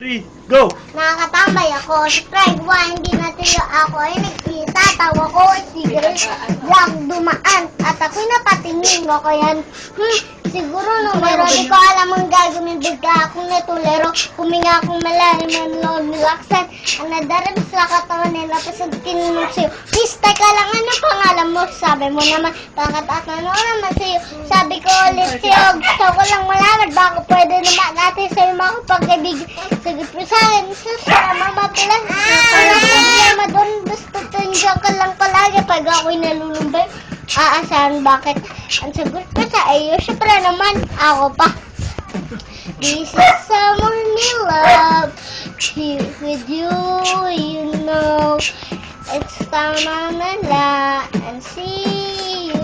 3, go! Nakakatambay ako. Subscribe mo, hindi natin yung ako ay nagkita. Tawa ko, cigarette, vlog dumaan. At ako'y napatingin ko yan. Siguro nung meron, di ko alam ang gagawin. Bigla akong natulero. Huminga akong malalim ng loob nilaksan. Ang nadarab sa katawan nila. Pasag tinunod sa'yo. Please, teka lang, ano pangalan mo? Sabi mo naman, bakit at ano naman sa'yo? Sabi ko ulit sa'yo, gusto ko lang malaman. Baka pwede naman natin sa'yo makapagkaibigan. Sagot mo sa akin, susama mapila. Walang problema doon, basta tundiyan ka lang palagi pag ako'y nalulumbay. Aasahan bakit? Ang sagot ko sa iyo, syempre naman, ako pa. This is someone you love. Here with you, you know. It's tama na la, and see you.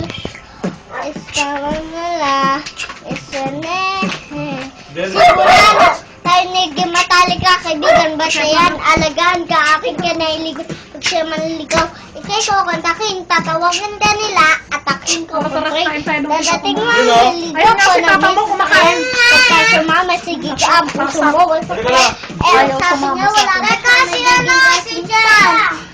It's tama na la, it's a sigurado. Tayo naging matalik ka, kaibigan ba siya yan? Alagaan ka, akin ka nailigot. Pag siya manligaw, ikay ko kontakin, tatawagan ka nila, atakin ko kumpray. Dadating mo, naligaw ko na miss. Pagka sumama, sige ka, ang puso mo. Sabi niya, wala ka kasi ano, si Jan.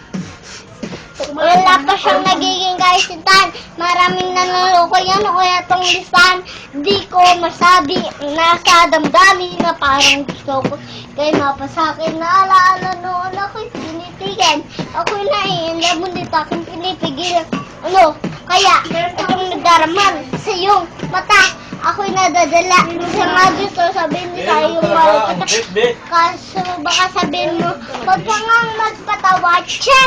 Wala pa siyang nagiging kaisitan. Maraming nanuloko yan o kaya itong listahan. Di ko masabi nasa damdamin na parang gusto ko kay mapasakin. Naalaala noon ako'y tinitigan. Ako'y naiinlab, ngunit aking pinipigilan. Ano? Kaya itong nagdaraman sa iyong mata. Ako'y nadadala. Kasi nga gusto sabihin niya sa iyong bawat kaso baka sabihin mo, huwag ka nga magpatawa. Che!